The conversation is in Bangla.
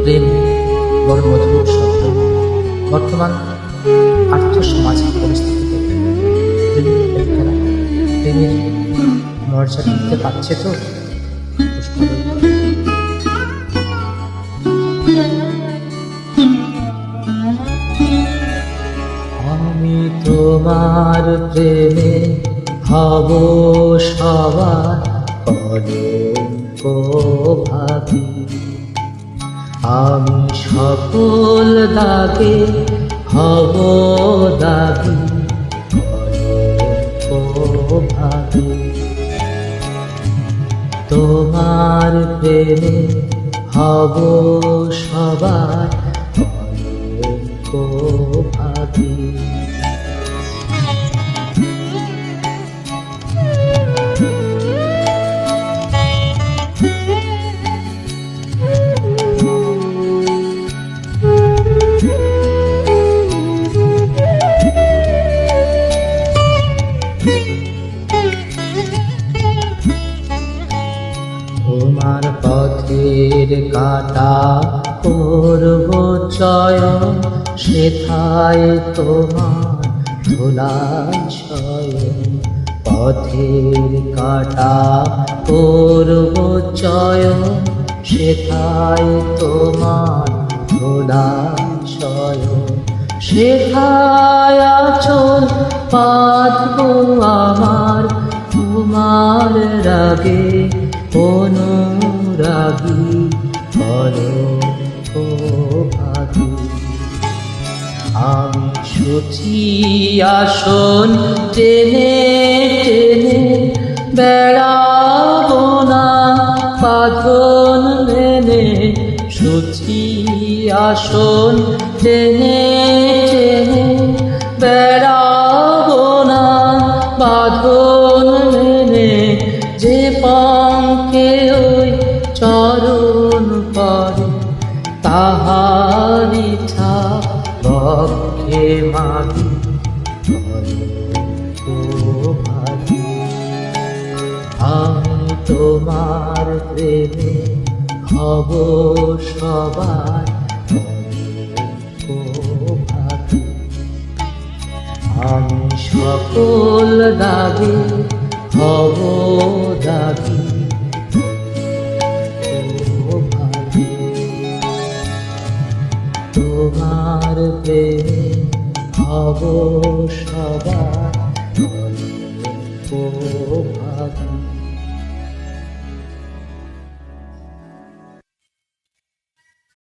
প্রেম বড় মধুর শব্দ। বর্তমান আর্থ সামাজিক পরিস্থিতিতে প্রেমিক-প্রেমিকারা প্রেমের মর্যাদা দিতে পারছে তো? আমি তোমার প্রেমে হব সবার কলঙ্ক ভাবি, আমি সকল দাগে হব দাবি কলঙ্ক ভাবি। তোমার প্রেমে হব সবার কলঙ্ক ভাবি। তোমার পথের কাটা করব চয়ন, সেথায় তোমার ধুলায় শয়ন। পথের কাটা করব চয়ন, সেথায় তোমার ধুলায় শয়ন। সেথায় আঁচল পাতব আমার তোমার রাগে অনুরাগী কলঙ্ক ভাবি। আমি সূচি আসন টেনে টেনে বেড়াবো না বাঁধন মেনে। সূচি আসন টেনে টেনে বেড়াবো না বাঁধন মেনে। যে পঙ্কে ওই চরণ পরে তাহারি ছাপ বক্ষে মাগি কলঙ্ক ভাবি। আমি তোমার প্রেমে হব সবার কলঙ্ক ভাবি। আমি সকল দাগে হব দাবি ভাবি। তোমার প্রেমে হব সবার কলঙ্ক ভাবি।